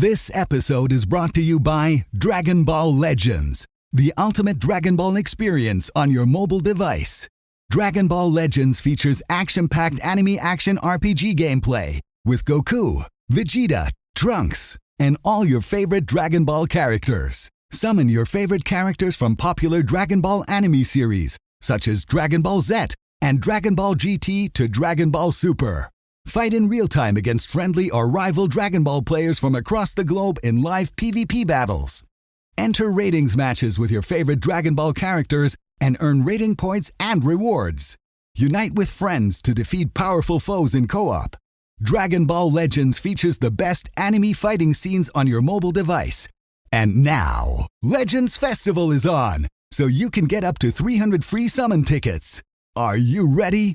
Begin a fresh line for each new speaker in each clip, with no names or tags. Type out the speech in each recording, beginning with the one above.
This episode is brought to you by Dragon Ball Legends, the ultimate Dragon Ball experience on your mobile device. Dragon Ball Legends features action-packed anime action RPG gameplay with Goku, Vegeta, Trunks, and all your favorite Dragon Ball characters. Summon your favorite characters from popular Dragon Ball anime series, such as Dragon Ball Z and Dragon Ball GT to Dragon Ball Super. Fight in real time against friendly or rival Dragon Ball players from across the globe in live PvP battles. Enter ratings matches with your favorite Dragon Ball characters and earn rating points and rewards. Unite with friends to defeat powerful foes in co-op. Dragon Ball Legends features the best anime fighting scenes on your mobile device. And now, Legends Festival is on, so you can get up to 300 free summon tickets. Are you ready?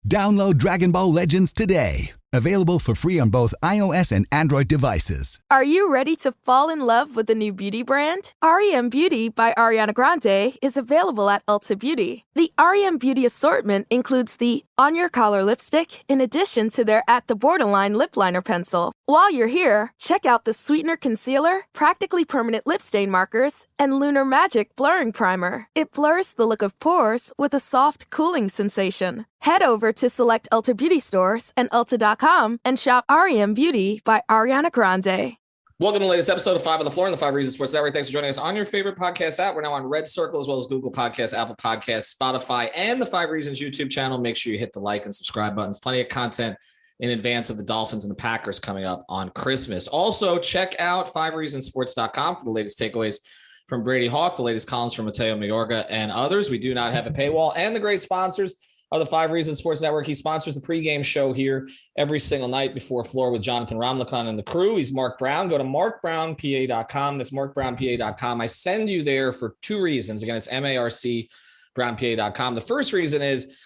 Download Dragon Ball Legends today. Available for free on both iOS and Android devices.
Are you ready to fall in love with a new beauty brand? REM Beauty by Ariana Grande is available at Ulta Beauty. The REM Beauty assortment includes the On Your Collar lipstick in addition to their At the Borderline lip liner pencil. While you're here, check out the Sweetener Concealer, Practically Permanent Lip Stain Markers, and Lunar Magic Blurring Primer. It blurs the look of pores with a soft, cooling sensation. Head over to select Ulta Beauty stores and Ulta.com and shop REM Beauty by Ariana Grande.
Welcome to the latest episode of 5 on the Floor on the 5 Reasons Sports Network. Thanks for joining us on your favorite podcast app. We're now on Red Circle as well as Google Podcasts, Apple Podcasts, Spotify, and the 5 Reasons YouTube channel. Make sure you hit the like and subscribe buttons. Plenty of content in advance of the Dolphins and the Packers coming up on Christmas. Also, check out 5reasonsports.com for the latest takeaways from Brady Hawk, the latest columns from Mateo Mayorga, and others. We do not have a paywall, and the great sponsors of the 5 Reasons Sports Network. He sponsors the pregame show here every single night before Floor with Jonathan Ramlakan and the crew. He's Mark Brown. Go to markbrownpa.com. That's markbrownpa.com. I send you there for 2 reasons. Again, it's marcbrownpa.com. The first reason is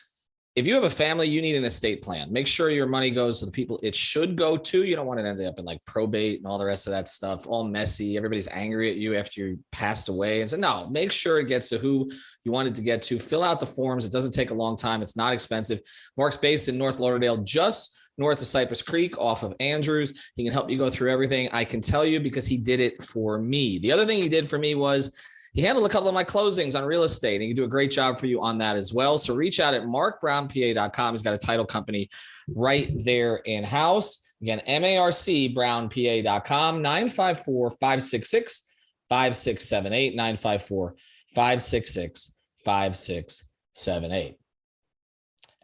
if you have a family, you need an estate plan. Make sure your money goes to the people it should go to. You don't want it to end up in like probate and all the rest of that stuff, all messy. Everybody's angry at you after you passed away. And so, no, make sure it gets to who you want it to get to. Fill out the forms. It doesn't take a long time. It's not expensive. Mark's based in North Lauderdale, just north of Cypress Creek off of Andrews. He can help you go through everything. I can tell you because he did it for me. The other thing he did for me was he handled a couple of my closings on real estate, and he can do a great job for you on that as well. So reach out at markbrownpa.com. He's got a title company right there in-house. Again, marcbrownpa.com, 954-566-5678, 954-566-5678.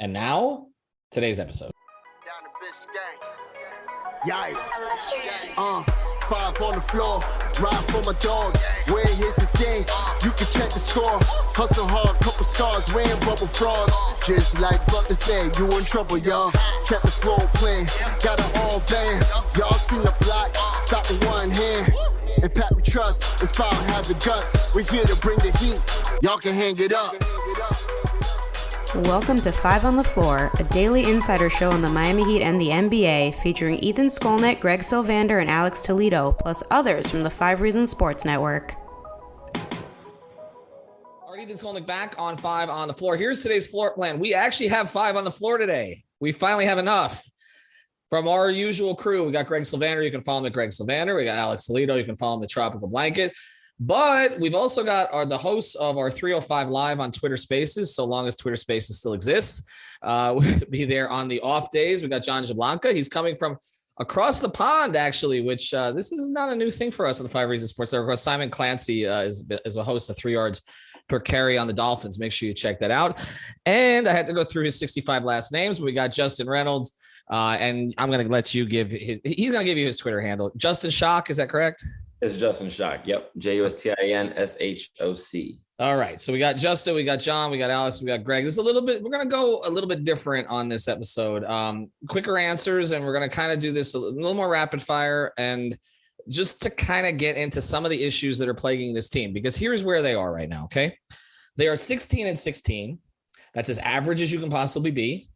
And now, today's episode.
Down the Biscayne. Yeah. 5 on the floor, ride for my dogs. Where here's the thing, you can check the score. Hustle hard, couple scars, wearing bubble frogs. Just like Butler said, you in trouble, y'all. Kept the floor playing, got it all band. Y'all seen the block, stop with one hand. And Pat we trust, it's power, have the guts. We're here to bring the heat, y'all can hang it up.
Welcome to 5 on the Floor, a daily insider show on the Miami Heat and the NBA, featuring Ethan Skolnick, Greg Sylvander, and Alex Toledo, plus others from the 5 Reasons Sports Network.
All right, Ethan Skolnick back on 5 on the Floor. Here's today's floor plan. We actually have 5 on the floor today. We finally have enough. From our usual crew, we got Greg Sylvander. You can follow him at Greg Sylvander. We got Alex Toledo. You can follow him at Tropical Blanket. But we've also got the hosts of our 305 Live on Twitter Spaces, so long as Twitter Spaces still exists. We'll be there on the off days. We got John Jablonka. He's coming from across the pond, actually, which this is not a new thing for us on the 5 Reasons Sports Network. Simon Clancy is a host of 3 yards per carry on the Dolphins. Make sure you check that out. And I had to go through his 65 last names. But we got Justin Reynolds, and I'm going to let you give he's going to give you his Twitter handle. Justin Schock, is that correct?
It's Justin Schock. Yep. JUSTINSHOC.
All right. So we got Justin, we got John, we got Alex, we got Greg. This is we're going to go a little bit different on this episode. Quicker answers, and we're going to kind of do this a little more rapid fire, and just to kind of get into some of the issues that are plaguing this team, because here's where they are right now. Okay. They are 16-16. That's as average as you can possibly be.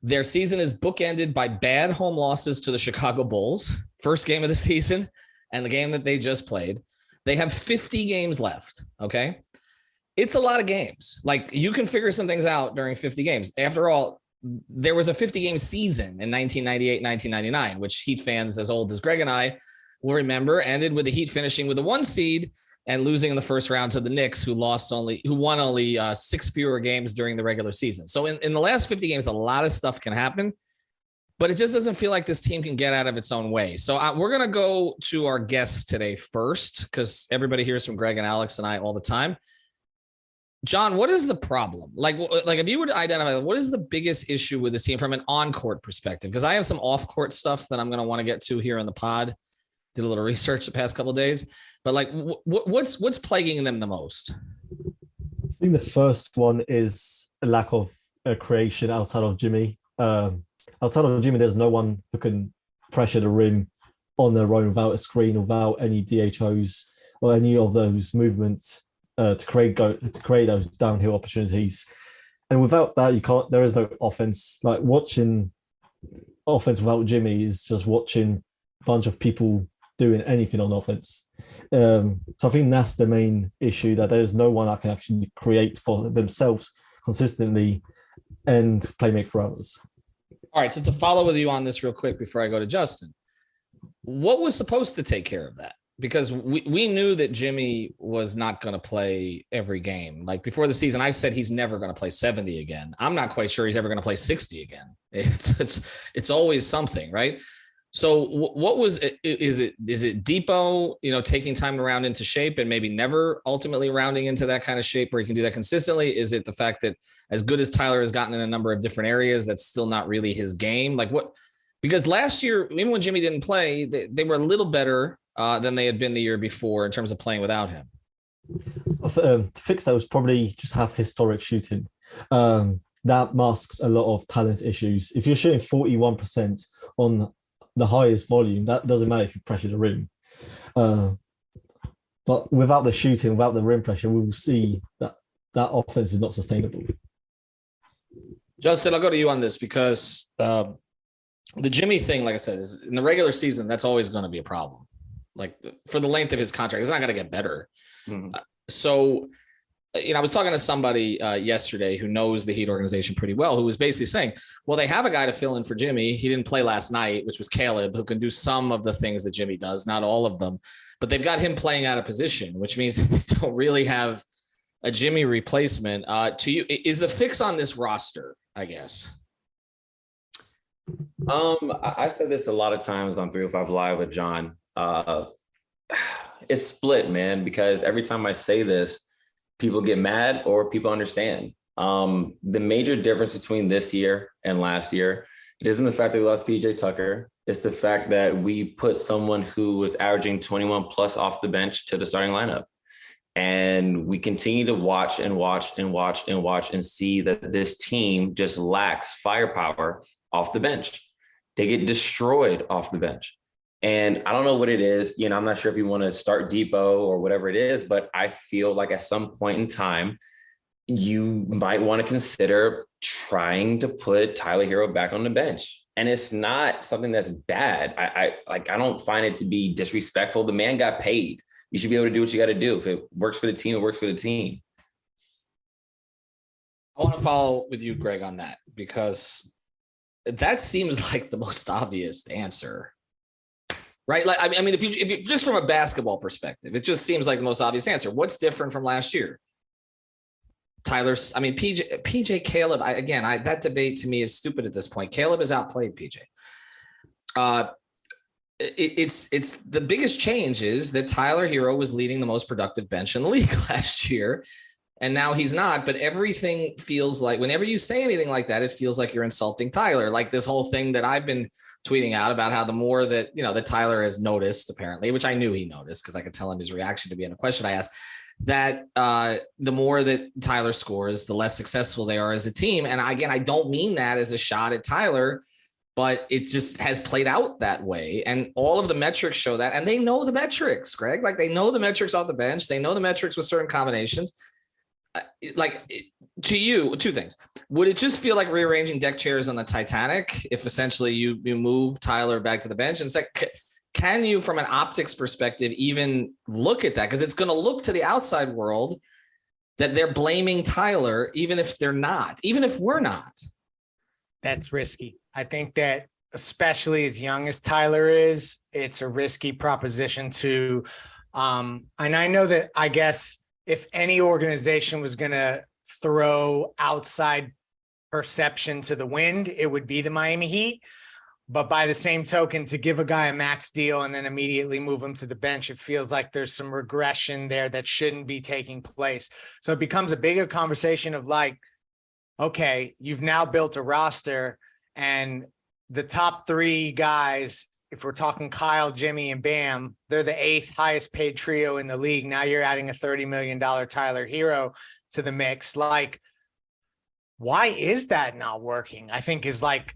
Their season is bookended by bad home losses to the Chicago Bulls, first game of the season, and the game that they just played. They have 50 games left, okay? It's a lot of games. Like, you can figure some things out during 50 games. After all, there was a 50-game season in 1998, 1999, which Heat fans as old as Greg and I we'll remember, ended with the Heat finishing with the 1 seed and losing in the first round to the Knicks, who won only 6 fewer games during the regular season. So in the last 50 games, a lot of stuff can happen, but it just doesn't feel like this team can get out of its own way. So we're going to go to our guests today first, because everybody hears from Greg and Alex and I all the time. John, what is the problem? Like if you would identify, what is the biggest issue with this team from an on-court perspective? Because I have some off-court stuff that I'm going to want to get to here in the pod. Did a little research the past couple of days, but like, what's plaguing them the most?
I think the first one is a lack of creation outside of Jimmy. Outside of Jimmy, there's no one who can pressure the rim on their own without a screen, without any DHOs or any of those movements to create those downhill opportunities. And without that, there is no offense. Like, watching offense without Jimmy is just watching a bunch of people doing anything on offense. So I think that's the main issue, that there's no one that can actually create for themselves consistently and make for others.
All right, so to follow with you on this real quick before I go to Justin, what was supposed to take care of that? Because we knew that Jimmy was not going to play every game. Like, before the season, I said he's never going to play 70 again. I'm not quite sure he's ever going to play 60 again. It's always something, right? So what was it? Is it Depot, taking time to round into shape and maybe never ultimately rounding into that kind of shape where he can do that consistently? Is it the fact that as good as Tyler has gotten in a number of different areas, that's still not really his game? Like, what? Because last year, even when Jimmy didn't play, they were a little better than they had been the year before in terms of playing without him.
To fix that was probably just have historic shooting. That masks a lot of talent issues. If you're shooting 41% on the highest volume, that doesn't matter if you pressure the rim. But without the shooting, without the rim pressure, we will see that offense is not sustainable.
Justin, I'll go to you on this, because the Jimmy thing, like I said, is in the regular season, that's always going to be a problem. Like, for the length of his contract, it's not going to get better. Mm-hmm. So, I was talking to somebody yesterday who knows the Heat organization pretty well, who was basically saying, well, they have a guy to fill in for Jimmy. He didn't play last night, which was Caleb, who can do some of the things that Jimmy does, not all of them, but they've got him playing out of position, which means they don't really have a Jimmy replacement. To you, is the fix on this roster, I guess?
I said this a lot of times on 305 Live with John. It's split, man, because every time I say this, people get mad or people understand. The major difference between this year and last year, it isn't the fact that we lost PJ Tucker. It's the fact that we put someone who was averaging 21 plus off the bench to the starting lineup. And we continue to watch and see that this team just lacks firepower off the bench. They get destroyed off the bench. And I don't know what it is. I'm not sure if you want to start Depot or whatever it is, but I feel like at some point in time, you might want to consider trying to put Tyler Herro back on the bench. And it's not something that's bad. I don't find it to be disrespectful. The man got paid. You should be able to do what you got to do. If it works for the team, it works for the team.
I want to follow with you, Greg, on that, because that seems like the most obvious answer. Right. Like, I mean, if you just from a basketball perspective, it just seems like the most obvious answer. What's different from last year? PJ, Caleb, that debate to me is stupid at this point. Caleb has outplayed PJ. It's the biggest change is that Tyler Herro was leading the most productive bench in the league last year, and now he's not. But everything feels like, whenever you say anything like that, it feels like you're insulting Tyler. Like this whole thing that I've been tweeting out about how the more that, that Tyler has noticed, apparently, which I knew he noticed because I could tell in his reaction to being a question I asked, that the more that Tyler scores, the less successful they are as a team. And again, I don't mean that as a shot at Tyler, but it just has played out that way. And all of the metrics show that. And they know the metrics, Greg. Like, they know the metrics off the bench. They know the metrics with certain combinations. To you, two things. Would it just feel like rearranging deck chairs on the Titanic if essentially you move Tyler back to the bench? And second, can you, from an optics perspective, even look at that? Because it's going to look to the outside world that they're blaming Tyler, even if they're not, even if we're not.
That's risky. I think that especially as young as Tyler is, it's a risky proposition to, and I know that, I guess, if any organization was going to throw outside perception to the wind, it would be the Miami Heat. But by the same token, to give a guy a max deal and then immediately move him to the bench, it feels like there's some regression there that shouldn't be taking place. So it becomes a bigger conversation of like, okay, you've now built a roster, and the top three guys, if we're talking Kyle, Jimmy, and Bam, they're the 8th highest paid trio in the league. Now you're adding a $30 million Tyler Herro to the mix. Like, why is that not working? I think is like,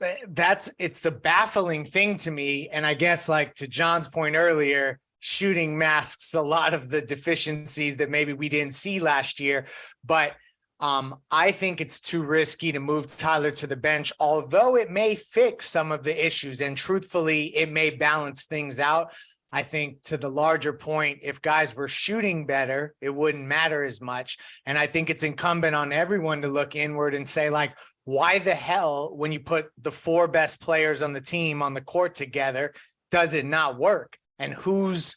it's the baffling thing to me. And I guess, like, to John's point earlier, shooting masks a lot of the deficiencies that maybe we didn't see last year. But I think it's too risky to move Tyler to the bench, although it may fix some of the issues. And truthfully, it may balance things out. I think, to the larger point, if guys were shooting better, it wouldn't matter as much. And I think it's incumbent on everyone to look inward and say, like, why the hell, when you put the 4 best players on the team on the court together, does it not work? And who's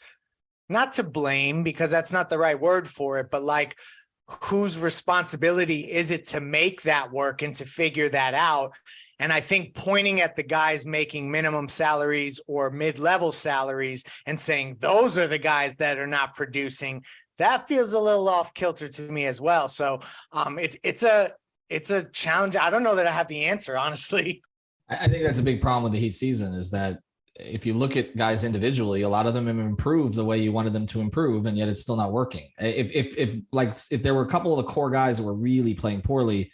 not to blame, because that's not the right word for it, but like, whose responsibility is it to make that work and to figure that out? And I think pointing at the guys making minimum salaries or mid-level salaries and saying those are the guys that are not producing, that feels a little off kilter to me as well. So it's a challenge. I don't know that I have the answer, honestly.
I think that's a big problem with the Heat season, is that if you look at guys individually, a lot of them have improved the way you wanted them to improve, and yet it's still not working. If there were a couple of the core guys that were really playing poorly,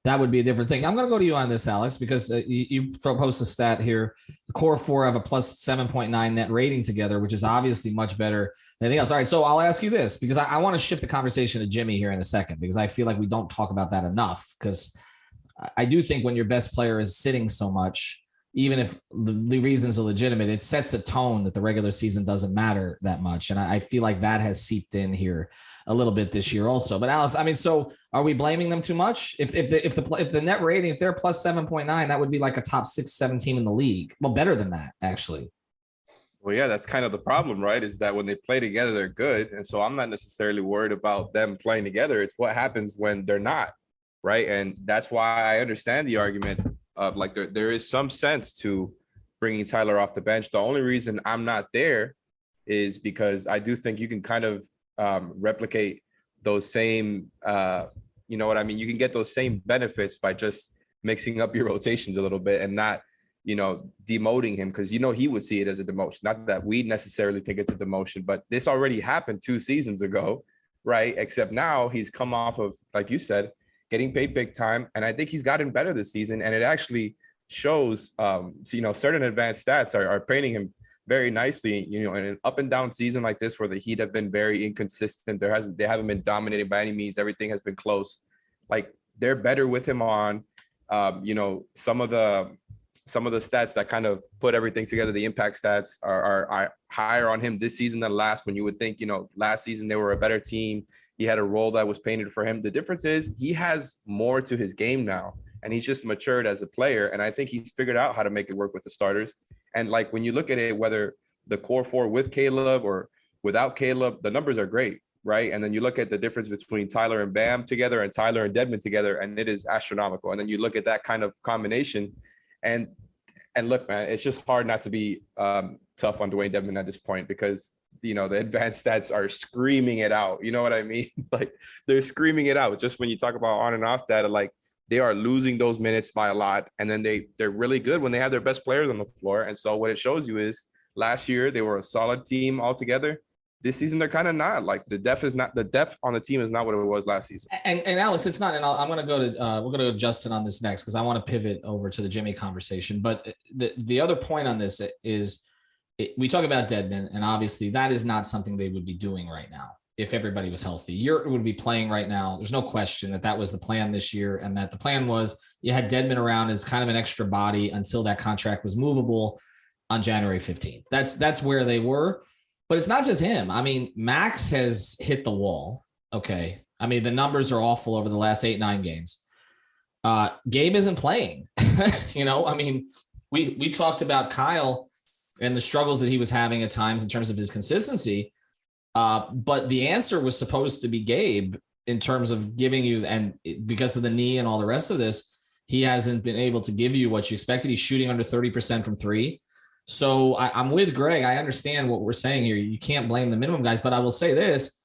that would be a different thing. I'm going to go to you on this, Alex, because you proposed a stat here. The core 4 have a plus 7.9 net rating together, which is obviously much better than anything else. All right, so I'll ask you this, because I want to shift the conversation to Jimmy here in a second, because I feel like we don't talk about that enough, because I do think when your best player is sitting so much, even if the reasons are legitimate, it sets a tone that the regular season doesn't matter that much. And I feel like that has seeped in here a little bit this year also. But Alex, I mean, so are we blaming them too much? If the net rating, if they're plus 7.9, that would be like a top 6-7 team in the league. Well, better than that, actually.
Well, yeah, that's kind of the problem, right? Is that when they play together, they're good. And so I'm not necessarily worried about them playing together. It's what happens when they're not, right? And that's why I understand the argument of, like, there is some sense to bringing Tyler off the bench. The only reason I'm not there is because I do think you can kind of replicate those same, you know what I mean? You can get those same benefits by just mixing up your rotations a little bit and not, you know, demoting him, because, you know, he would see it as a demotion. Not that we necessarily think it's a demotion, but this already happened 2 seasons ago, right? Except now he's come off of, like you said, getting paid big time. And I think he's gotten better this season. And it actually shows, so, you know, certain advanced stats are painting him very nicely, you know, in an up and down season like this, where the Heat have been very inconsistent. They haven't been dominated by any means. Everything has been close. Like, they're better with him on, you know, some of the stats that kind of put everything together. The impact stats are higher on him this season than last, when you would think, you know, last season they were a better team. He had a role that was painted for him. The difference is he has more to his game now, and he's just matured as a player. And I think he's figured out how to make it work with the starters. And, like, when you look at it, whether the core 4 with Caleb or without Caleb, the numbers are great, right? And then you look at the difference between Tyler and Bam together and Tyler and Dedmon together, and it is astronomical. And then you look at that kind of combination, and look, man, it's just hard not to be tough on Dwayne Dedmon at this point, because, you know, the advanced stats are screaming it out. You know what I mean? Like, they're screaming it out. Just when you talk about on and off data, like, they are losing those minutes by a lot. And then they're really good when they have their best players on the floor. And so what it shows you is, last year they were a solid team altogether. This season they're kind of not. Like, the depth on the team is not what it was last season.
And Alex, it's not. And I'm going to go to we're going to go to Justin on this next, because I want to pivot over to the Jimmy conversation. But the other point on this is, we talk about Dedmon, and obviously that is not something they would be doing right now if everybody was healthy. Yurt would be playing right now. There's no question that was the plan this year, and that the plan was you had Dedmon around as kind of an extra body until that contract was movable on January 15th. That's where they were. But it's not just him. I mean, Max has hit the wall. Okay. I mean, the numbers are awful over the last 8-9 games. Gabe isn't playing. You know, I mean, we talked about Kyle and the struggles that he was having at times in terms of his consistency. But the answer was supposed to be Gabe in terms of giving you, and because of the knee and all the rest of this, he hasn't been able to give you what you expected. He's shooting under 30% from three. So I'm with Greg. I understand what we're saying here. You can't blame the minimum guys, but I will say this.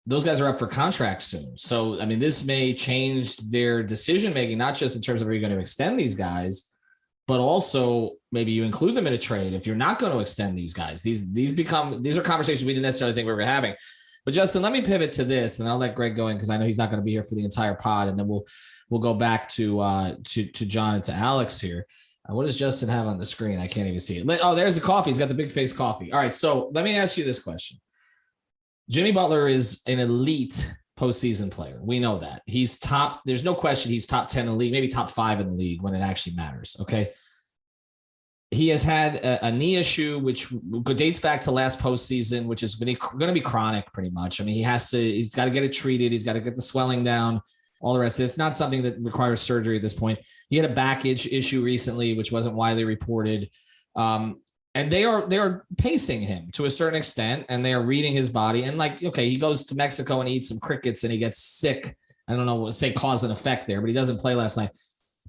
Those guys are up for contracts soon. So, I mean, this may change their decision-making, not just in terms of are you going to extend these guys, but also maybe you include them in a trade if you're not going to extend these guys. These are conversations we didn't necessarily think we were having. But Justin, let me pivot to this, and I'll let Greg go in because I know he's not going to be here for the entire pod, and then we'll go back to John and to Alex here. What does Justin have on the screen? I can't even see it. Oh, there's the coffee. He's got the big face coffee. All right, so let me ask you this question. Jimmy Butler is an elite postseason player. We know that. He's top. There's no question he's top 10 in the league, maybe top 5 in the league when it actually matters, okay? He has had a knee issue, which dates back to last postseason, which is going to be chronic pretty much. I mean, he's got to get it treated. He's got to get the swelling down, all the rest of it. It's not something that requires surgery at this point. He had a back issue recently, which wasn't widely reported. And they are pacing him to a certain extent, and they are reading his body. And like, okay, he goes to Mexico and eats some crickets and he gets sick. I don't know what to say cause and effect there, but he doesn't play last night.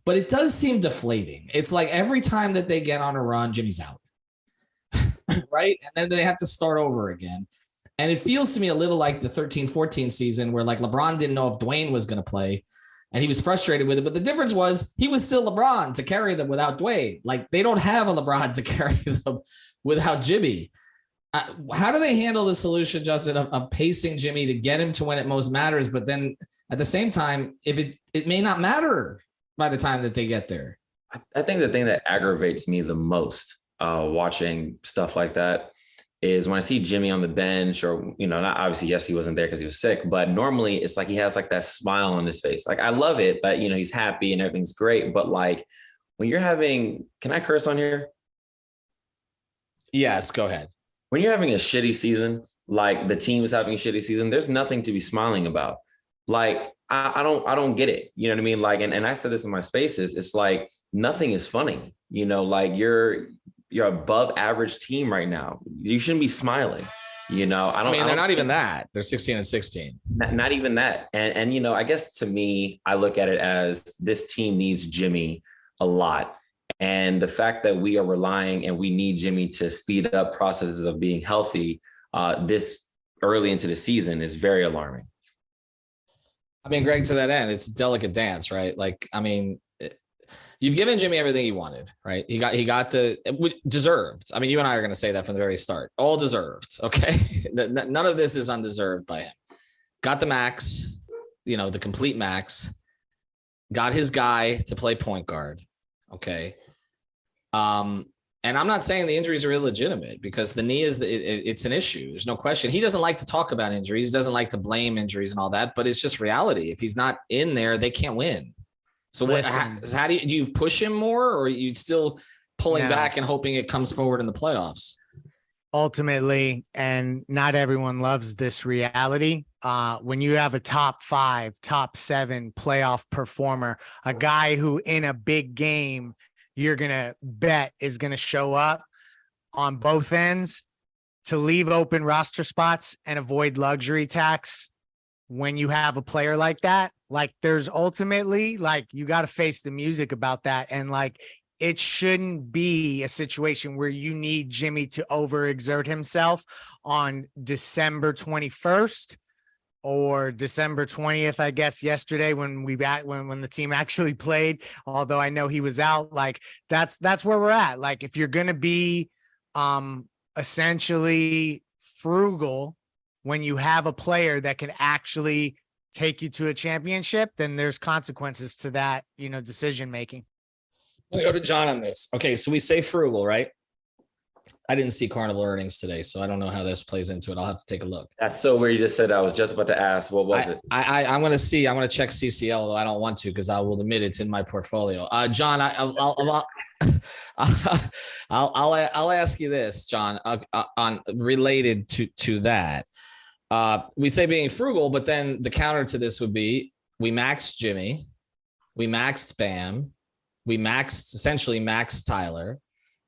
But it does seem deflating. It's like every time that they get on a run, Jimmy's out. Right? And then they have to start over again. And it feels to me a little like the 13-14 season where like LeBron didn't know if Dwayne was going to play and he was frustrated with it. But the difference was he was still LeBron to carry them without Dwayne. Like they don't have a LeBron to carry them without Jimmy. How do they handle the solution, Justin, of pacing Jimmy to get him to when it most matters? But then at the same time, if it may not matter by the time that they get there.
I think the thing that aggravates me the most watching stuff like that is when I see Jimmy on the bench or, not obviously, yes, he wasn't there because he was sick, but normally it's like he has like that smile on his face. Like, I love it that, he's happy and everything's great. But like when you're having, can I curse on here?
Yes, go ahead.
When you're having a shitty season, like the team is having a shitty season, there's nothing to be smiling about. Like, I don't get it. You know what I mean? Like, and I said this in my spaces, it's like nothing is funny, like you're above average team right now. You shouldn't be smiling. They're not even that. They're 16-16. Not even that. And I guess to me, I look at it as this team needs Jimmy a lot. And the fact that we are relying and we need Jimmy to speed up processes of being healthy this early into the season is very alarming.
I mean, Greg, to that end, it's a delicate dance, right? Like, I mean, you've given Jimmy everything he wanted, right? He got the deserved. I mean, you and I are going to say that from the very start. All deserved, okay? None of this is undeserved by him. Got the max, the complete max. Got his guy to play point guard, okay? And I'm not saying the injuries are illegitimate because the knee it's an issue. There's no question. He doesn't like to talk about injuries. He doesn't like to blame injuries and all that, but it's just reality. If he's not in there, they can't win. So how do you push him more, or are you still pulling back and hoping it comes forward in the playoffs?
Ultimately, and not everyone loves this reality. When you have a top 5, top 7 playoff performer, a guy who in a big game you're going to bet is going to show up on both ends, to leave open roster spots and avoid luxury tax when you have a player like that. Like, there's ultimately, like, you got to face the music about that. And like, it shouldn't be a situation where you need Jimmy to overexert himself on December 21st or December 20th, I guess, yesterday when the team actually played, although I know he was out. Like, that's where we're at. Like, if you're going to be essentially frugal when you have a player that can actually take you to a championship, then there's consequences to that, decision making.
I'm going to go to John on this. Okay, so we say frugal, right? I didn't see Carnival earnings today, so I don't know how this plays into it. I'll have to take a look.
That's so where you just said. I was just about to ask, what was it?
I'm going to see. I'm going to check CCL, although I don't want to because I will admit it's in my portfolio. John, I'll ask you this, John, on related to that. We say being frugal, but then the counter to this would be we maxed Jimmy, we maxed Bam, We essentially maxed Tyler.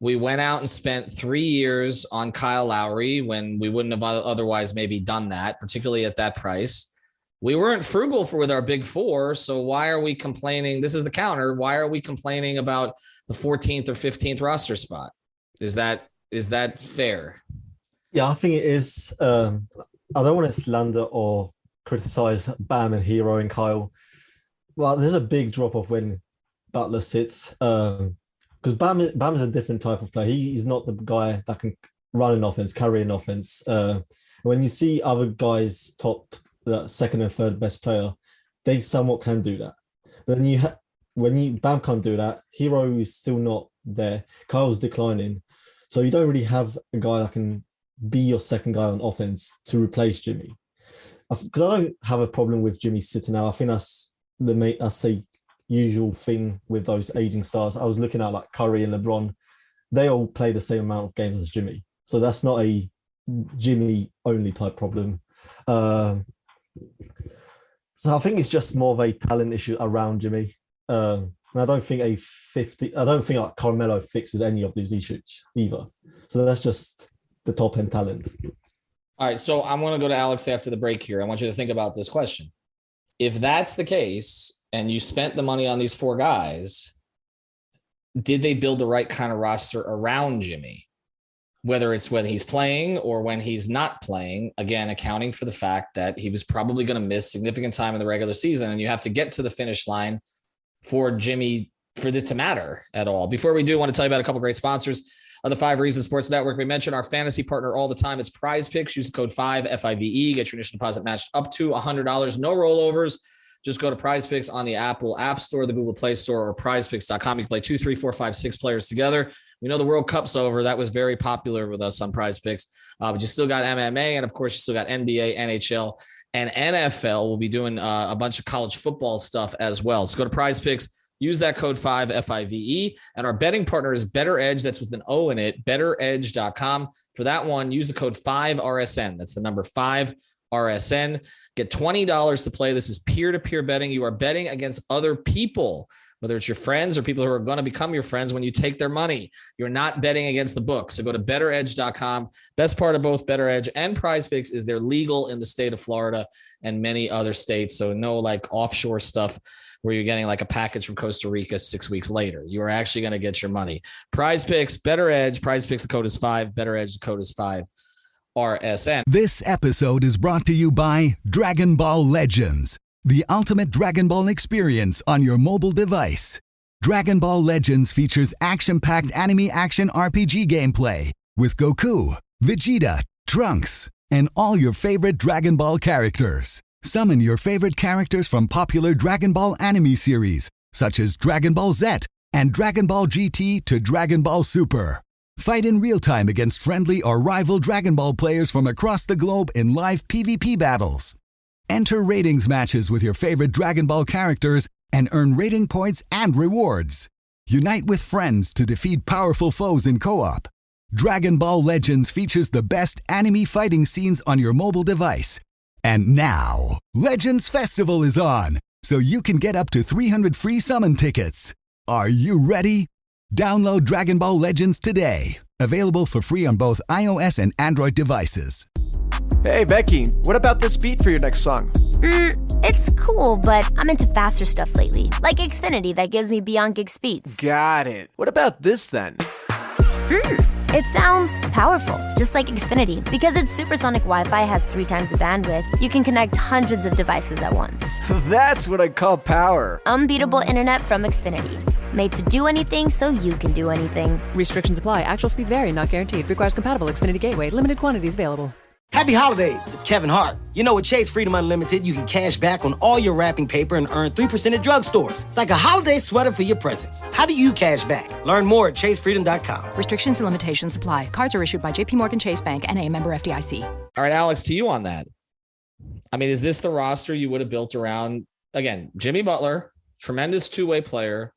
We went out and spent 3 years on Kyle Lowry when we wouldn't have otherwise maybe done that, particularly at that price. We weren't frugal with our big four. So why are we complaining? This is the counter. Why are we complaining about the 14th or 15th roster spot? Is that fair?
Yeah, I think it is. I don't want to slander or criticize Bam and Herro and Kyle. Well, there's a big drop off when Butler sits. Because Bam's a different type of player. He's not the guy that can run an offense, carry an offense. When you see other guys top the second and third best player, they somewhat can do that. But then Bam can't do that. Herro is still not there. Kyle's declining, so you don't really have a guy that can be your second guy on offense to replace Jimmy. Because I don't have a problem with Jimmy sitting out. I think that's the usual thing with those aging stars. I was looking at like Curry and LeBron. They all play the same amount of games as Jimmy. So that's not a Jimmy only type problem. So I think it's just more of a talent issue around Jimmy. And I don't think like Carmelo fixes any of these issues either. So that's just the top end talent.
All right. So I'm going to go to Alex after the break here. I want you to think about this question. If that's the case, and you spent the money on these four guys, did they build the right kind of roster around Jimmy? Whether it's when he's playing or when he's not playing, again, accounting for the fact that he was probably going to miss significant time in the regular season, and you have to get to the finish line for Jimmy for this to matter at all. Before we do, I want to tell you about a couple great sponsors of the 5 Reasons Sports Network. We mention our fantasy partner all the time. It's Prize Picks. Use the code 5 FIVE. Get your initial deposit matched up to $100. No rollovers. Just go to Prize Picks on the Apple App Store, the Google Play Store, or prizepicks.com. You can play 2, 3, 4, 5, 6 players together. We know the World Cup's over. That was very popular with us on Prize Picks. But you still got MMA, and of course, you still got NBA, NHL, and NFL. We'll be doing a bunch of college football stuff as well. So go to Prize Picks. Use that code 5 FIVE. And our betting partner is Better Edge. That's with an O in it, betteredge.com. For that one, use the code 5RSN. That's the number 5RSN. Get $20 to play. This is peer-to-peer betting. You are betting against other people, whether it's your friends or people who are going to become your friends when you take their money. You're not betting against the book. So go to betteredge.com. Best part of both Better Edge and Prize Picks is they're legal in the state of Florida and many other states. So no like offshore stuff where you're getting like a package from Costa Rica 6 weeks later. You are actually going to get your money. Prize Picks, Better Edge. Prize Picks, the code is 5. Better Edge, the code is 5RSN.
This episode is brought to you by Dragon Ball Legends, the ultimate Dragon Ball experience on your mobile device. Dragon Ball Legends features action-packed anime action RPG gameplay with Goku, Vegeta, Trunks, and all your favorite Dragon Ball characters. Summon your favorite characters from popular Dragon Ball anime series, such as Dragon Ball Z and Dragon Ball GT to Dragon Ball Super. Fight in real time against friendly or rival Dragon Ball players from across the globe in live PvP battles. Enter ratings matches with your favorite Dragon Ball characters and earn rating points and rewards. Unite with friends to defeat powerful foes in co-op. Dragon Ball Legends features the best anime fighting scenes on your mobile device. And now, Legends Festival is on, so you can get up to 300 free summon tickets. Are you ready? Download Dragon Ball Legends today. Available for free on both iOS and Android devices.
Hey, Becky, what about this beat for your next song?
It's cool, but I'm into faster stuff lately. Like Xfinity that gives me beyond gig speeds.
Got it. What about this then?
It sounds powerful, just like Xfinity. Because its supersonic Wi-Fi has 3 times the bandwidth, you can connect hundreds of devices at once.
That's what I call power.
Unbeatable internet from Xfinity. Made to do anything so you can do anything.
Restrictions apply. Actual speeds vary, not guaranteed. Requires compatible Xfinity gateway. Limited quantities available.
Happy holidays, it's Kevin Hart. You know, with Chase Freedom Unlimited, you can cash back on all your wrapping paper and earn 3% at drugstores. It's like a holiday sweater for your presents. How do you cash back? Learn more at chasefreedom.com.
Restrictions and limitations apply. Cards are issued by JPMorgan Chase Bank and a member FDIC.
All right, Alex, to you on that. I mean, is this the roster you would have built around, again, Jimmy Butler, tremendous two-way player,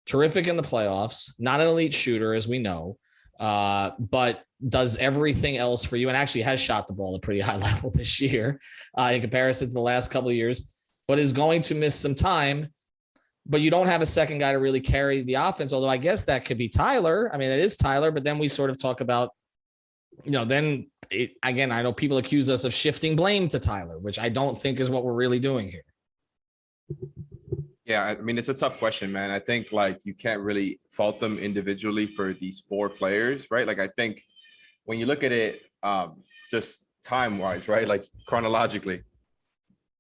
terrific in the playoffs, not an elite shooter, as we know, but does everything else for you and actually has shot the ball at a pretty high level this year in comparison to the last couple of years, but is going to miss some time. but you don't have a second guy to really carry the offense. Although I guess that could be Tyler. I mean, it is Tyler, but then we sort of talk about, again, I know people accuse us of shifting blame to Tyler, which I don't think is what we're really doing here.
Yeah, I mean, it's a tough question, man. I think like you can't really fault them individually for these 4 players, right? Like I think when you look at it just time-wise, right? Like chronologically,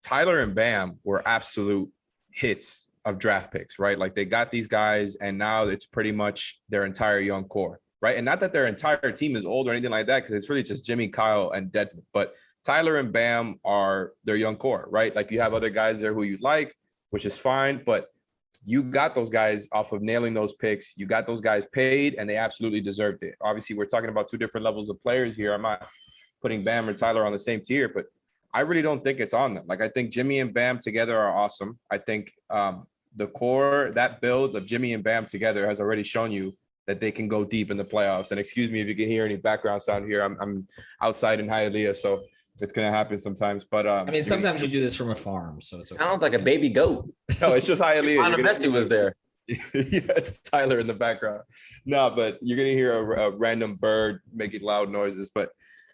Tyler and Bam were absolute hits of draft picks, right? Like they got these guys and now it's pretty much their entire young core, right? And not that their entire team is old or anything like that, because it's really just Jimmy, Kyle, and Dedmon. But Tyler and Bam are their young core, right? Like you have other guys there who you like, which is fine, but you got those guys off of nailing those picks. You got those guys paid, and they absolutely deserved it. Obviously, we're talking about 2 different levels of players here. I'm not putting Bam or Tyler on the same tier, but I really don't think it's on them. Like, I think Jimmy and Bam together are awesome. I think the core, that build of Jimmy and Bam together has already shown you that they can go deep in the playoffs. And excuse me if you can hear any background sound here. I'm outside in Hialeah, so it's going to happen sometimes. But
I mean, sometimes you do this from a farm, so it's okay.
Sounds like a baby goat.
No, it's just Hialeah.
Messi was there.
Yeah, it's Tyler in the background. No, but you're going to hear a random bird making loud noises. But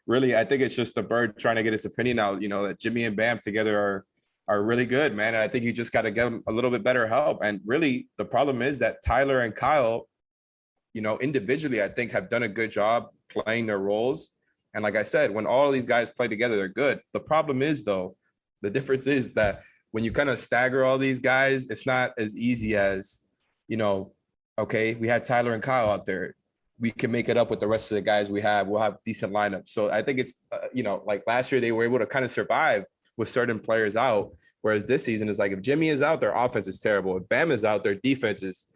really, I think it's just a bird trying to get its opinion out, that Jimmy and Bam together are really good, man. And I think you just got to get them a little bit better help. And really, the problem is that Tyler and Kyle, individually, I think have done a good job playing their roles. And like I said, when all of these guys play together, they're good. The problem is, though, the difference is that when you kind of stagger all these guys, it's not as easy as, okay, we had Tyler and Kyle out there. We can make it up with the rest of the guys we have. We'll have decent lineups. So I think it's, like last year, they were able to kind of survive with certain players out. Whereas this season is like, if Jimmy is out, their offense is terrible. If Bam is out, their defense is,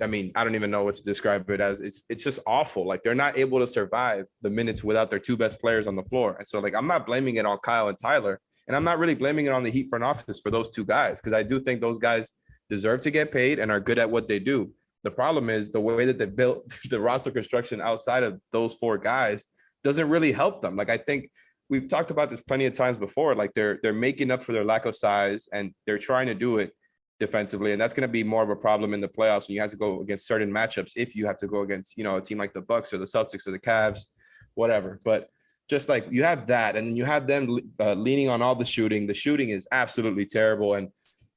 I don't even know what to describe it as. It's just awful. Like they're not able to survive the minutes without their 2 best players on the floor. And so like, I'm not blaming it on Kyle and Tyler, and I'm not really blaming it on the Heat front office for those 2 guys, because I do think those guys deserve to get paid and are good at what they do. The problem is the way that they built the roster construction outside of those 4 guys doesn't really help them. Like I think we've talked about this plenty of times before. Like they're making up for their lack of size, and they're trying to do it defensively, and that's going to be more of a problem in the playoffs when you have to go against certain matchups. If you have to go against a team like the Bucks or the Celtics or the Cavs, whatever. But just like you have that, and then you have them leaning on all the shooting. The shooting is absolutely terrible. And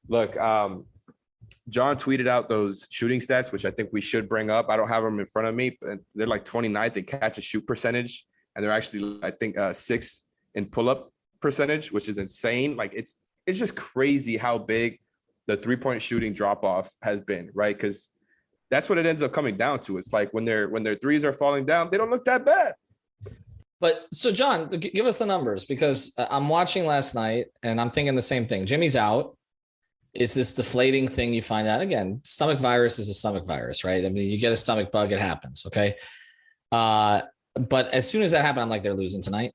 look, John tweeted out those shooting stats, which I think we should bring up. I don't have them in front of me, but they're like 29th in catch and shoot percentage, and they're actually, I think, 6th in pull-up percentage, which is insane. Like it's just crazy how big the 3-point shooting drop off has been, right? Because that's what it ends up coming down to. It's like when their threes are falling down, they don't look that bad.
But so John, give us the numbers, because I'm watching last night and I'm thinking the same thing. Jimmy's out. It's this deflating thing you find out. Again, stomach virus is a stomach virus, right? I mean, you get a stomach bug, it happens. Okay. But as soon as that happened, I'm like, they're losing tonight.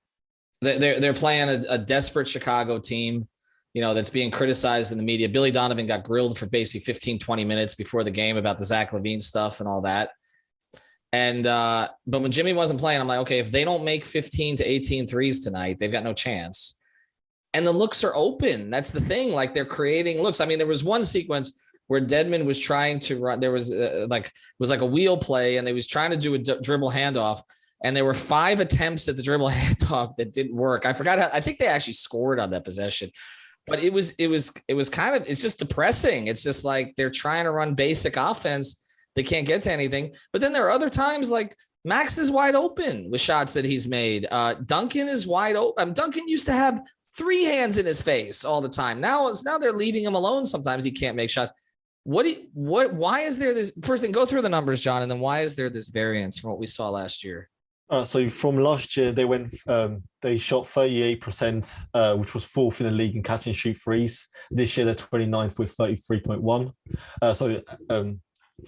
They're playing a desperate Chicago team, that's being criticized in the media. Billy Donovan got grilled for basically 15, 20 minutes before the game about the Zach LaVine stuff and all that. And, but when Jimmy wasn't playing, I'm like, okay, if they don't make 15 to 18 threes tonight, they've got no chance. And the looks are open. That's the thing. Like they're creating looks. I mean, there was one sequence where Dedmon was trying to run. There was it was like a wheel play, and they was trying to do a dribble handoff. And there were 5 attempts at the dribble handoff that didn't work. I forgot I think they actually scored on that possession. But it was kind of, it's just depressing. It's just like they're trying to run basic offense. They can't get to anything. But then there are other times like Max is wide open with shots that he's made. Duncan is wide open. Duncan used to have 3 hands in his face all the time. Now they're leaving him alone. Sometimes he can't make shots. Why is there this? First thing, go through the numbers, John, and then why is there this variance from what we saw last year?
So from last year, they shot 38%, which was 4th in the league in catch and shoot threes. This year, they're 29th with 33.1. So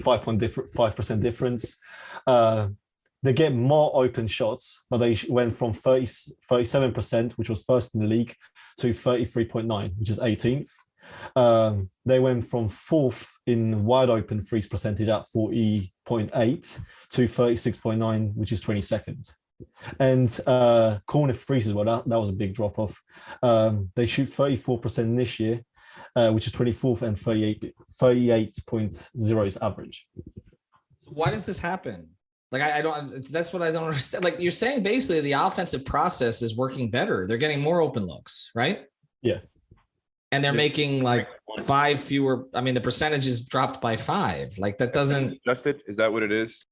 5% difference. They get more open shots, but they went from 37%, which was 1st in the league, to 33.9, which is 18th. They went from 4th in wide open threes percentage at 40.8 to 36.9, which is 22nd. And corner threes as well, that was a big drop off. They shoot 34% this year, which is 24th and 38.0 is average.
Why does this happen? Like, I don't, that's what I don't understand. Like, you're saying basically the offensive process is working better. They're getting more open looks, right?
Yeah.
And they're making like 5 fewer. I mean, the percentage is dropped by 5. Like, that doesn't.
Adjusted? Is that what it is?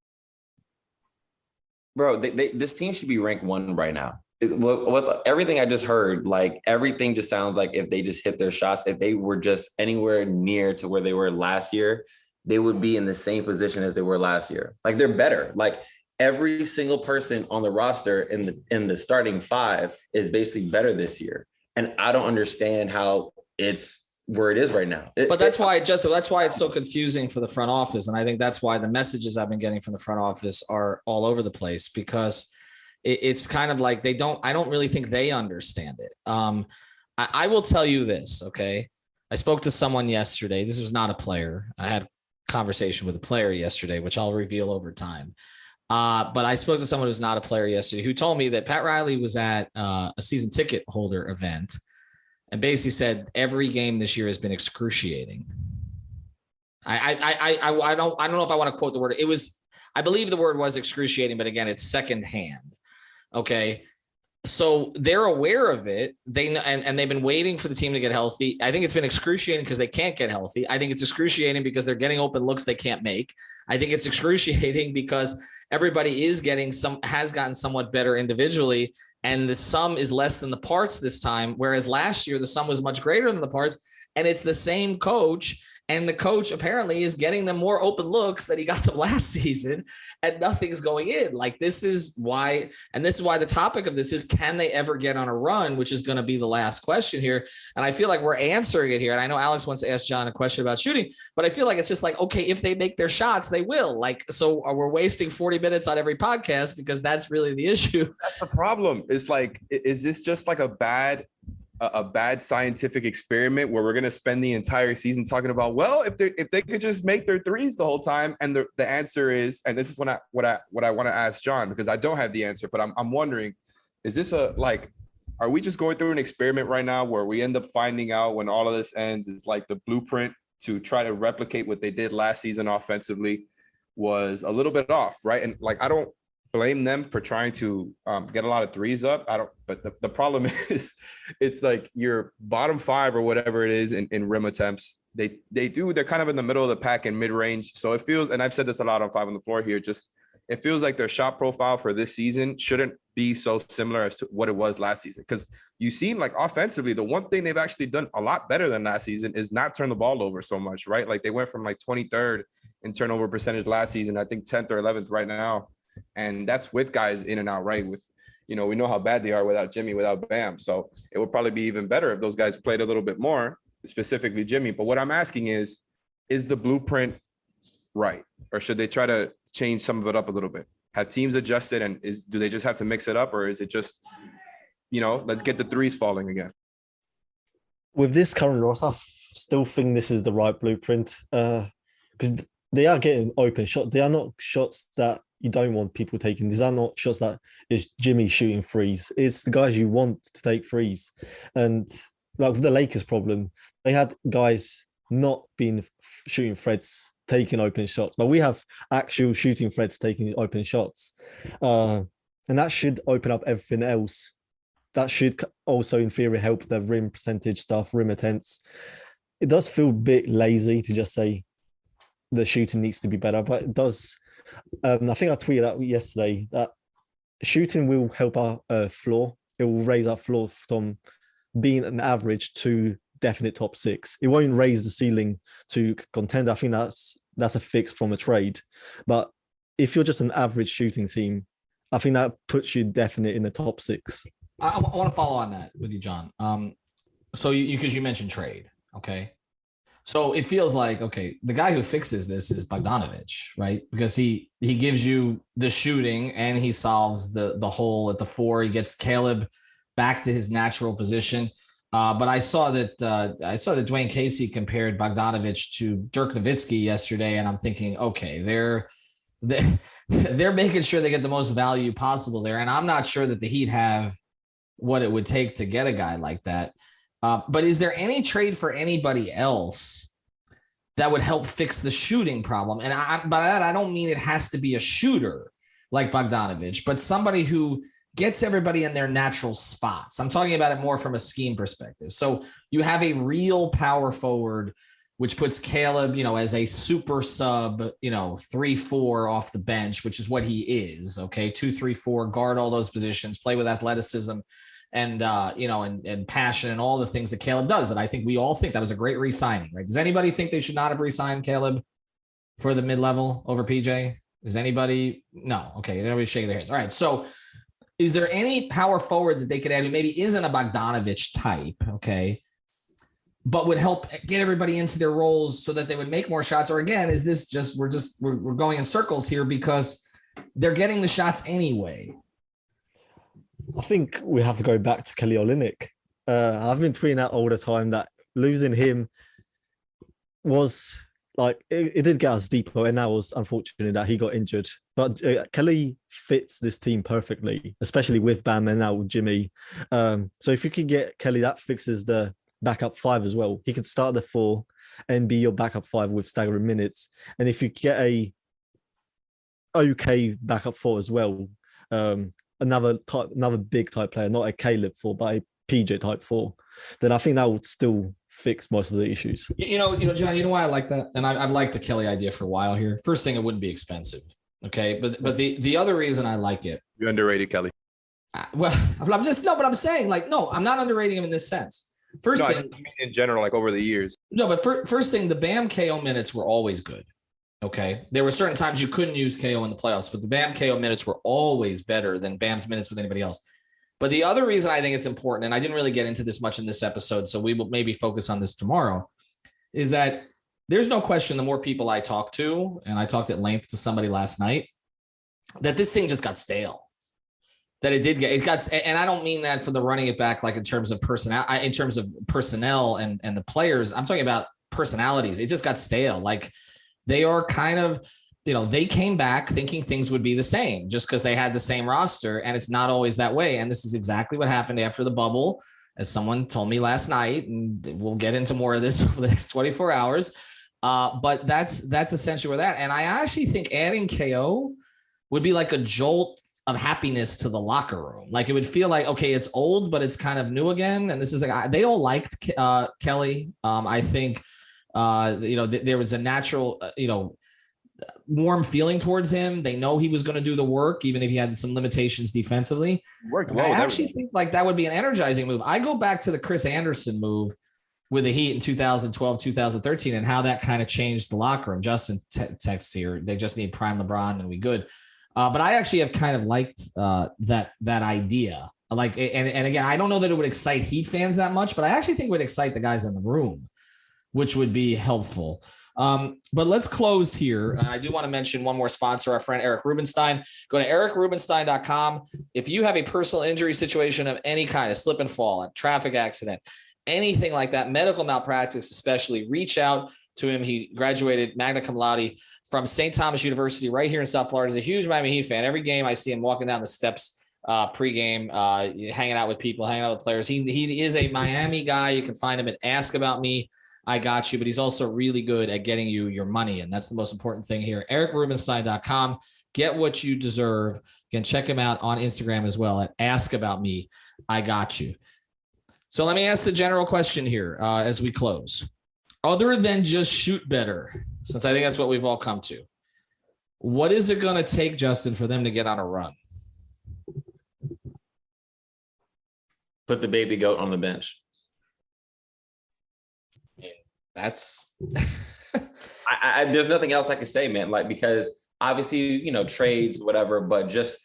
Bro, this team should be ranked 1 right now. With everything I just heard, like everything just sounds like if they just hit their shots, if they were just anywhere near to where they were last year, they would be in the same position as they were last year. Like they're better. Like every single person on the roster in the starting 5 is basically better this year. And I don't understand how it's where it is right now.
But that's why it's so confusing for the front office. And I think that's why the messages I've been getting from the front office are all over the place, because it's kind of like I don't really think they understand it. I will tell you this. Okay. I spoke to someone yesterday. This was not a player. I had a conversation with a player yesterday, which I'll reveal over time. But I spoke to someone who's not a player yesterday who told me that Pat Riley was at a season ticket holder event and basically said every game this year has been excruciating. I don't know if I want to quote the word. I believe the word was excruciating, but again, it's secondhand. Okay. So they're aware of it. And they've been waiting for the team to get healthy. I think it's been excruciating because they can't get healthy. I think it's excruciating because they're getting open looks they can't make. I think it's excruciating because everybody has gotten somewhat better individually, and the sum is less than the parts this time. Whereas last year, the sum was much greater than the parts, and it's the same coach. And the coach apparently is getting them more open looks than he got them last season, and nothing's going in. Like, this is why the topic of this is, can they ever get on a run, which is going to be the last question here. And I feel like we're answering it here. And I know Alex wants to ask John a question about shooting, but I feel like it's just like, okay, if they make their shots, they will. Like, so we're wasting 40 minutes on every podcast because that's really the issue.
That's the problem. It's like, is this just like a bad scientific experiment where we're going to spend the entire season talking about, well, if they could just make their threes the whole time? And the answer is, and this is what I want to ask John, because I don't have the answer, but I'm wondering, is this are we just going through an experiment right now where we end up finding out when all of this ends is like the blueprint to try to replicate what they did last season offensively was a little bit off, right? And like, I don't blame them for trying to get a lot of threes up. But the problem is, it's like your bottom 5 or whatever it is in rim attempts. They're kind of in the middle of the pack in mid range. So it feels, and I've said this a lot on 5 on the Floor here, it feels like their shot profile for this season shouldn't be so similar as to what it was last season. Because you seem like offensively, the one thing they've actually done a lot better than last season is not turn the ball over so much, right? Like they went from like 23rd in turnover percentage last season, I think 10th or 11th right now. And that's with guys in and out, right? With, we know how bad they are without Jimmy, without Bam. So it would probably be even better if those guys played a little bit more, specifically Jimmy. But what I'm asking is the blueprint right? Or should they try to change some of it up a little bit? Have teams adjusted, and do they just have to mix it up, or is it just, let's get the threes falling again?
With this current roster, I still think this is the right blueprint because they are getting open shots. They are not shots that you don't want people taking. These are not shots that is Jimmy shooting threes. It's the guys you want to take threes. And like with the Lakers problem, they had guys not being shooting threads, taking open shots, but we have actual shooting threads taking open shots. And that should open up everything else. That should also, in theory, help the rim percentage stuff, rim attempts. It does feel a bit lazy to just say the shooting needs to be better, but it does. I think I tweeted out yesterday that shooting will help our floor. It will raise our floor from being an average to definite top 6. It won't raise the ceiling to contend. I think that's a fix from a trade. But if you're just an average shooting team, I think that puts you definitely in the top 6.
I want to follow on that with you, John. So because you mentioned trade, okay? So it feels like, okay, the guy who fixes this is Bogdanovich, right? Because he gives you the shooting and he solves the hole at the 4. He gets Caleb back to his natural position. But I saw that Dwayne Casey compared Bogdanovich to Dirk Nowitzki yesterday, and I'm thinking, okay, they're making sure they get the most value possible there, and I'm not sure that the Heat have what it would take to get a guy like that. But is there any trade for anybody else that would help fix the shooting problem? And by that, I don't mean it has to be a shooter like Bogdanovich, but somebody who gets everybody in their natural spots. I'm talking about it more from a scheme perspective. So you have a real power forward, which puts Caleb, as a super sub, 3-4 off the bench, which is what he is. Okay. 2-3-4, guard all those positions, play with athleticism and, and passion and all the things that Caleb does that I think we all think that was a great re-signing, right? Does anybody think they should not have re-signed Caleb for the mid-level over PJ? Is anybody? No. Okay. Everybody's shaking their heads. All right. So is there any power forward that they could add who maybe isn't a Bogdanovich type? Okay. But would help get everybody into their roles so that they would make more shots? Or again, is this just, we're going in circles here because they're getting the shots anyway?
I think we have to go back to Kelly Olynyk. I've been tweeting out all the time that losing him was like, it did get us deeper, and that was unfortunate that he got injured. But Kelly fits this team perfectly, especially with Bam and now with Jimmy. So if you can get Kelly, that fixes the backup 5 as well. He could start the 4 and be your backup 5 with staggering minutes. And if you get a okay backup 4 as well, another big type player, not a Caleb 4, but a PJ type 4, then I think that would still fix most of the issues.
John, you know why I like that? And I've liked the Kelly idea for a while here. First thing, it wouldn't be expensive. Okay. But the other reason I like it.
You underrated Kelly.
But I'm saying I'm not underrating him in this sense. First thing,
in general, like over the years.
No, but first thing, the Bam KO minutes were always good. Okay. There were certain times you couldn't use KO in the playoffs, but the Bam KO minutes were always better than Bam's minutes with anybody else. But the other reason I think it's important, and I didn't really get into this much in this episode, so we will maybe focus on this tomorrow, is that there's no question the more people I talk to, and I talked at length to somebody last night, that this thing just got stale. That it got, and I don't mean that for the running it back, like in terms of personnel and the players. I'm talking about personalities. It just got stale. Like they are kind of, they came back thinking things would be the same just because they had the same roster, and it's not always that way. And this is exactly what happened after the bubble, as someone told me last night, and we'll get into more of this over the next 24 hours. But that's essentially where that. And I actually think adding KO would be like a jolt of happiness to the locker room. Like it would feel like, okay, it's old, but it's kind of new again. And this is like, they all liked Kelly. I think, there was a natural, warm feeling towards him. They know he was going to do the work, even if he had some limitations defensively.
Worked well.
I actually think like that would be an energizing move. I go back to the Chris Anderson move with the Heat in 2012, 2013, and how that kind of changed the locker room. Justin texts here, they just need prime LeBron and we good. But I actually have kind of liked that idea. Like, and again, I don't know that it would excite Heat fans that much, but I actually think it would excite the guys in the room, which would be helpful. But let's close here. I do want to mention one more sponsor, our friend Eric Rubenstein. Go to ericrubenstein.com. If you have a personal injury situation of any kind, a slip and fall, a traffic accident, anything like that, medical malpractice especially, reach out to him. He graduated magna cum laude from St. Thomas University right here in South Florida. He's a huge Miami Heat fan. Every game I see him walking down the steps pregame, hanging out with people, hanging out with players. He is a Miami guy. You can find him at Ask About Me. I got you, but he's also really good at getting you your money. And that's the most important thing here. EricRubenstein.com. Get what you deserve. Again, check him out on Instagram as well at Ask About Me. I got you. So let me ask the general question here as we close. Other than just shoot better, since I think that's what we've all come to, what is it going to take, Justin, for them to get on a run?
Put the baby goat on the bench.
That's
there's nothing else I can say, man. Like, because obviously, trades, whatever, but just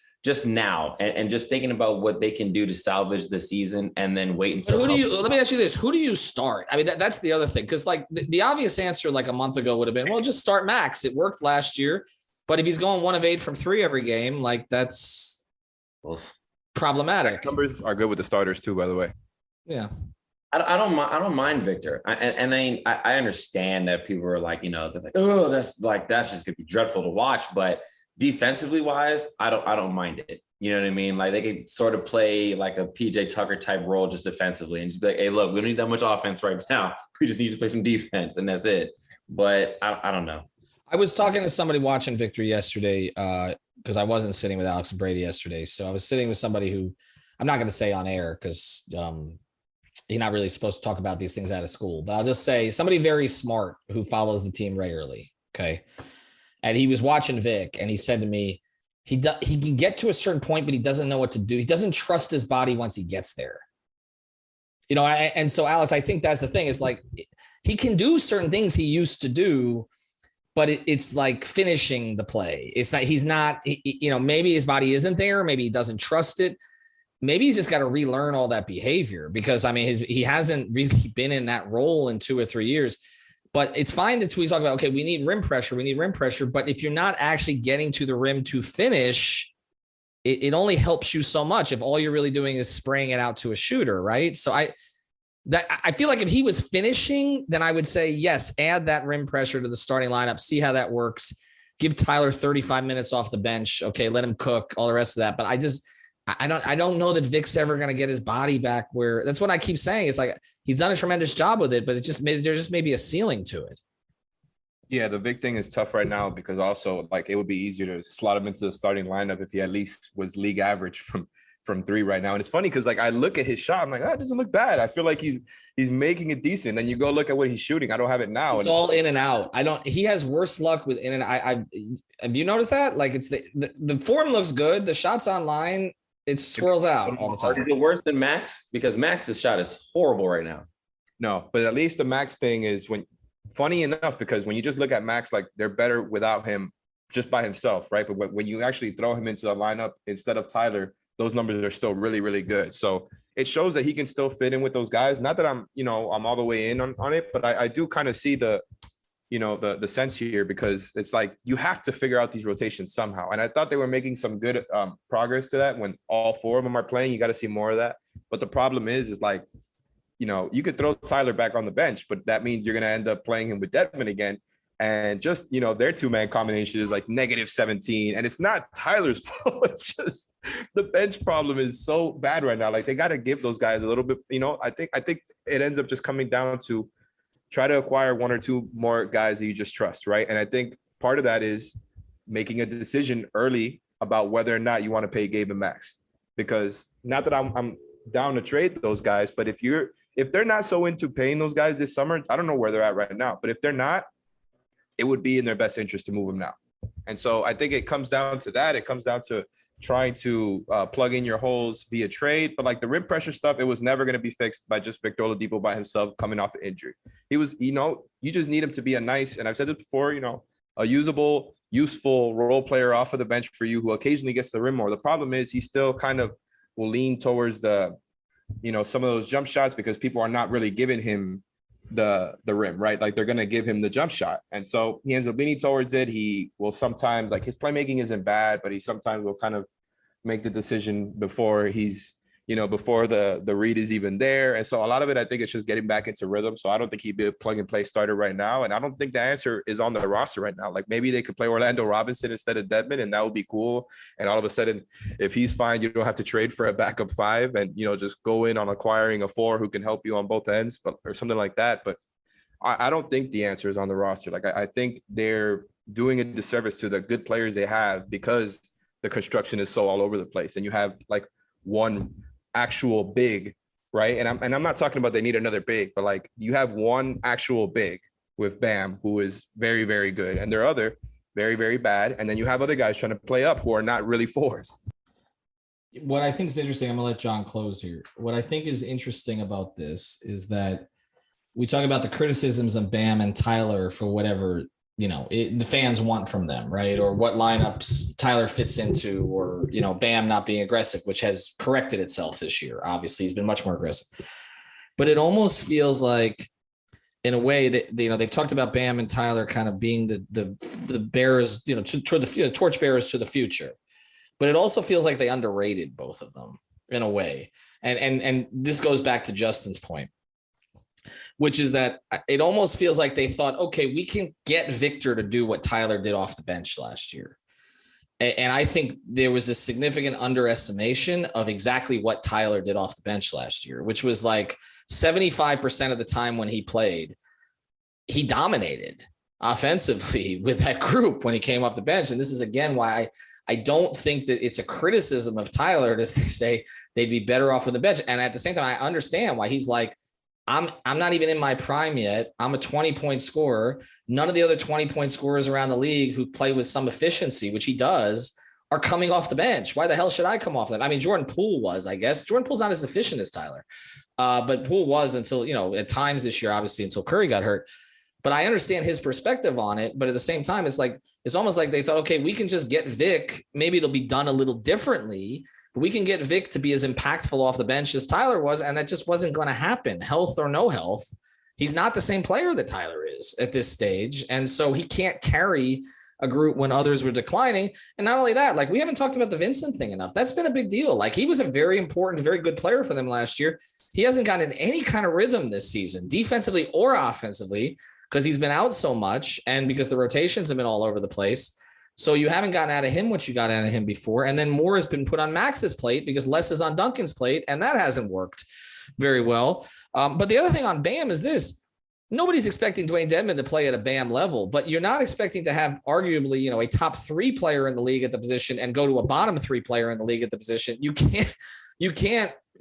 now and just thinking about what they can do to salvage the season and then wait until.
Let me ask you this: who do you start? I mean, that's the other thing, because like the obvious answer like a month ago would have been, well, just start Max. It worked last year, but if he's going 1 of 8 from 3 every game, like that's problematic.
Max numbers are good with the starters too, by the way.
Yeah.
I don't mind Victor. I understand that people are like, they're like, oh, that's just gonna be dreadful to watch. But defensively wise, I don't mind it. You know what I mean? Like they could sort of play like a PJ Tucker type role just defensively and just be like, hey, look, we don't need that much offense right now. We just need to play some defense and that's it. But I don't know.
I was talking to somebody watching Victory yesterday because I wasn't sitting with Alex and Brady yesterday. So I was sitting with somebody who I'm not going to say on air because you're not really supposed to talk about these things out of school. But I'll just say somebody very smart who follows the team regularly. Okay. And he was watching Vic and he said to me, he can get to a certain point, but he doesn't know what to do. He doesn't trust his body once he gets there. You know, and so Alex, I think that's the thing is like he can do certain things he used to do, but it's like finishing the play. It's not, he's not, you know, maybe his body isn't there. Maybe he doesn't trust it. Maybe he's just got to relearn all that behavior because I mean, he hasn't really been in that role in 2 or 3 years. But it's fine that we talk about, okay, we need rim pressure. But if you're not actually getting to the rim to finish, it only helps you so much if all you're really doing is spraying it out to a shooter, right? So I feel like if he was finishing, then I would say, yes, add that rim pressure to the starting lineup, see how that works. Give Tyler 35 minutes off the bench. Okay, let him cook, all the rest of that. But I don't know that Vic's ever going to get his body back where that's what I keep saying. It's like he's done a tremendous job with it, but there just may be a ceiling to it.
Yeah, the big thing is tough right now because also like it would be easier to slot him into the starting lineup if he at least was league average from 3 right now. And it's funny because like I look at his shot, I'm like, oh, it doesn't look bad. I feel like he's making it decent. Then you go look at what he's shooting. I don't have it now.
It's all in and out. He has worse luck with in and I have you noticed that? Like it's the form looks good. The shots online, it swirls out all the time.
Is it worse than Max? Because Max's shot is horrible right now.
No, but at least the Max thing is funny enough, because when you just look at Max, like they're better without him just by himself, right? But when you actually throw him into the lineup instead of Tyler, those numbers are still really, really good. So it shows that he can still fit in with those guys. Not that I'm all the way in on it, but I do kind of see the sense here because it's like you have to figure out these rotations somehow. And I thought they were making some good progress to that when all 4 of them are playing. You got to see more of that. But the problem is like, you could throw Tyler back on the bench, but that means you're going to end up playing him with Dedmon again. And just, their 2-man combination is like -17. And it's not Tyler's fault. It's just the bench problem is so bad right now. Like they got to give those guys a little bit, I think it ends up just coming down to try to acquire 1 or 2 more guys that you just trust, right? And I think part of that is making a decision early about whether or not you want to pay Gabe and Max. Because not that I'm down to trade those guys, but if they're not so into paying those guys this summer, I don't know where they're at right now. But if they're not, it would be in their best interest to move them now. And so I think it comes down to that. It comes down to trying to plug in your holes via trade. But like the rim pressure stuff, it was never going to be fixed by just Victor Oladipo by himself coming off an injury. He was, you just need him to be a nice, and I've said this before, a useful role player off of the bench for you who occasionally gets the rim more. The problem is he still kind of will lean towards some of those jump shots because people are not really giving him the rim, right? Like they're going to give him the jump shot. And so he ends up leaning towards it. He will sometimes, like his playmaking isn't bad, but he sometimes will kind of make the decision before he's, before the read is even there. And so a lot of it, I think it's just getting back into rhythm. So I don't think he'd be a plug and play starter right now. And I don't think the answer is on the roster right now. Like maybe they could play Orlando Robinson instead of Dedmon, and that would be cool. And all of a sudden, if he's fine, you don't have to trade for a backup 5 and, just go in on acquiring a 4 who can help you on both ends, or something like that. But I don't think the answer is on the roster. Like I think they're doing a disservice to the good players they have because the construction is so all over the place. And you have like one actual big, right? And I'm not talking about they need another big, but like you have one actual big with Bam who is very, very good, and there are other very, very bad, and then you have other guys trying to play up who are not really 4s.
What I think is interesting, I'm gonna let John close here. What I think is interesting about this is that we talk about the criticisms of Bam and Tyler for whatever the fans want from them, right? Or what lineups Tyler fits into, or, Bam not being aggressive, which has corrected itself this year. Obviously, he's been much more aggressive. But it almost feels like, in a way, that they've talked about Bam and Tyler kind of being the bearers, toward the torch bearers to the future. But it also feels like they underrated both of them in a way. And this goes back to Justin's point, which is that it almost feels like they thought, okay, we can get Victor to do what Tyler did off the bench last year. And I think there was a significant underestimation of exactly what Tyler did off the bench last year, which was like 75% of the time when he played, he dominated offensively with that group when he came off the bench. And this is, again, why I don't think that it's a criticism of Tyler to say they'd be better off with the bench. And at the same time, I understand why he's like, I'm not even in my prime yet. I'm a 20-point scorer. None of the other 20-point scorers around the league who play with some efficiency, which he does, are coming off the bench. Why the hell should I come off them? I mean, Jordan Poole was, I guess. Jordan Poole's not as efficient as Tyler. But Poole was until, at times this year, obviously, until Curry got hurt. But I understand his perspective on it. But at the same time, it's almost like they thought, okay, we can just get Vic. Maybe it'll be done a little differently. We can get Vic to be as impactful off the bench as Tyler was, and that just wasn't going to happen, health or no health. He's not the same player that Tyler is at this stage, and so he can't carry a group when others were declining. And not only that, like, we haven't talked about the Vincent thing enough. That's been a big deal. Like, he was a very important, very good player for them last year. He hasn't gotten any kind of rhythm this season, defensively or offensively, because he's been out so much and because the rotations have been all over the place. So you haven't gotten out of him what you got out of him before. And then more has been put on Max's plate because less is on Duncan's plate, and that hasn't worked very well. But the other thing on Bam is this. Nobody's expecting Dwayne Dedmon to play at a Bam level, but you're not expecting to have arguably, a top 3 player in the league at the position and go to a bottom 3 player in the league at the position. You can't,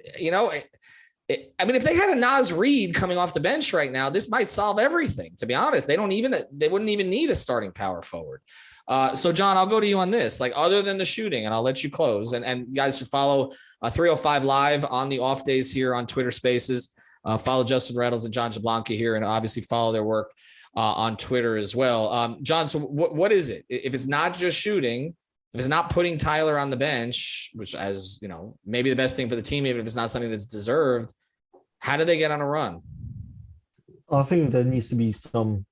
I mean, if they had a Naz Reid coming off the bench right now, this might solve everything. To be honest, they wouldn't even need a starting power forward. So John, I'll go to you on this, like, other than the shooting, and I'll let you close, and you guys should follow 305 Live on the off days here on Twitter Spaces. Follow Justin Reynolds and John Jablonka here, and obviously follow their work on Twitter as well. John, so what is it? If it's not just shooting, if it's not putting Tyler on the bench, which, as maybe the best thing for the team, even if it's not something that's deserved, how do they get on a run?
I think there needs to be some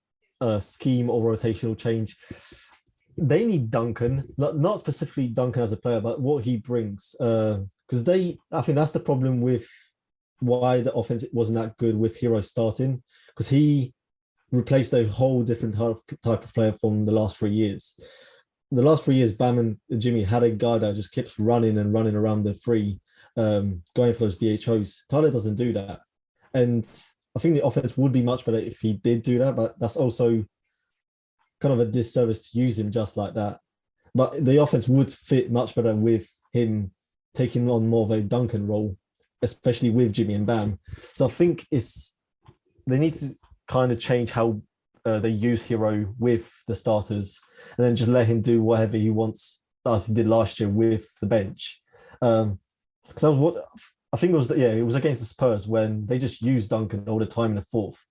scheme or rotational change. They need Duncan, not specifically Duncan as a player, but what he brings. Because I think that's the problem with why the offense wasn't that good with Herro starting, because he replaced a whole different type of player from the last 3 years. The last 3 years, Bam and Jimmy had a guy that just keeps running around the free, going for those DHOs. Tyler doesn't do that. And I think the offense would be much better if he did do that, but that's also kind of a disservice to use him just like that. But the offense would fit much better with him taking on more of a Duncan role, especially with Jimmy and Bam. So I think they need to kind of change how they use Herro with the starters, and then just let him do whatever he wants, as he did last year with the bench. Because I think it was against the Spurs when they just used Duncan all the time in the fourth,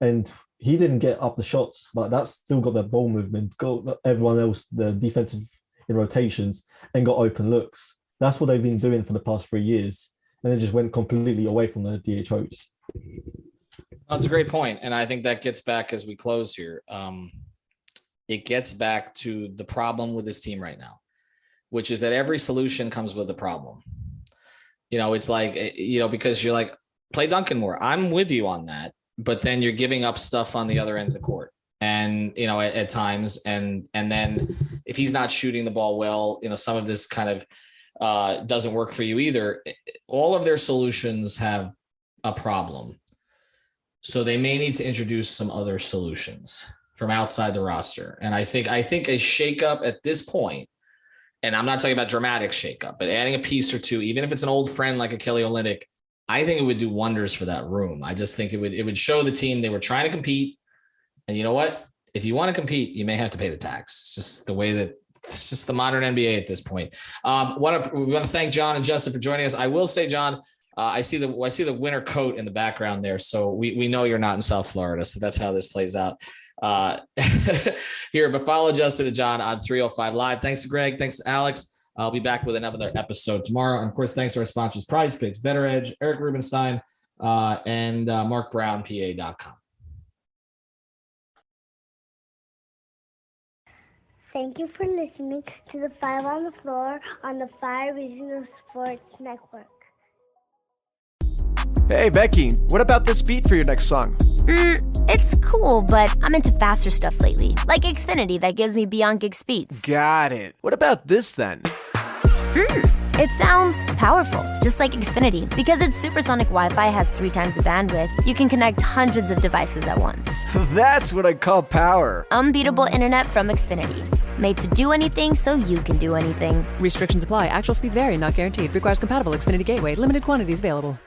and he didn't get up the shots, but that's still got that ball movement, got everyone else, the defensive in rotations, and got open looks. That's what they've been doing for the past 3 years, and they just went completely away from the DHOs.
That's a great point, and I think that gets back, as we close here, it gets back to the problem with this team right now, which is that every solution comes with a problem. It's like, because you're like, play Duncan more. I'm with you on that, but then you're giving up stuff on the other end of the court. And, at times, and then if he's not shooting the ball well, some of this kind of doesn't work for you either. All of their solutions have a problem. So they may need to introduce some other solutions from outside the roster. And I think a shakeup at this point, and I'm not talking about dramatic shakeup, but adding a piece or two, even if it's an old friend like a Kelly Olynyk, I think it would do wonders for that room. I just think it would show the team they were trying to compete. And you know what? If you want to compete, you may have to pay the tax. It's just the way that it's just the modern NBA at this point. We want to thank John and Justin for joining us. I will say, John, I see the winter coat in the background there. So we know you're not in South Florida. So that's how this plays out here. But follow Justin and John on 305 Live. Thanks to Greg. Thanks to Alex. I'll be back with another episode tomorrow. And of course, thanks to our sponsors, Prize Picks, Better Edge, Eric Rubenstein, and MarkBrownPA.com.
Thank you for listening to the Five on the Floor on the Five Regional Sports Network.
Hey, Becky, what about this beat for your next song?
It's cool, but I'm into faster stuff lately, like Xfinity that gives me beyond gig speeds.
Got it. What about this then?
It sounds powerful, just like Xfinity. Because its supersonic Wi-Fi has 3 times the bandwidth, you can connect hundreds of devices at once.
That's what I call power.
Unbeatable internet from Xfinity. Made to do anything so you can do anything.
Restrictions apply. Actual speeds vary, not guaranteed. Requires compatible Xfinity gateway. Limited quantities available.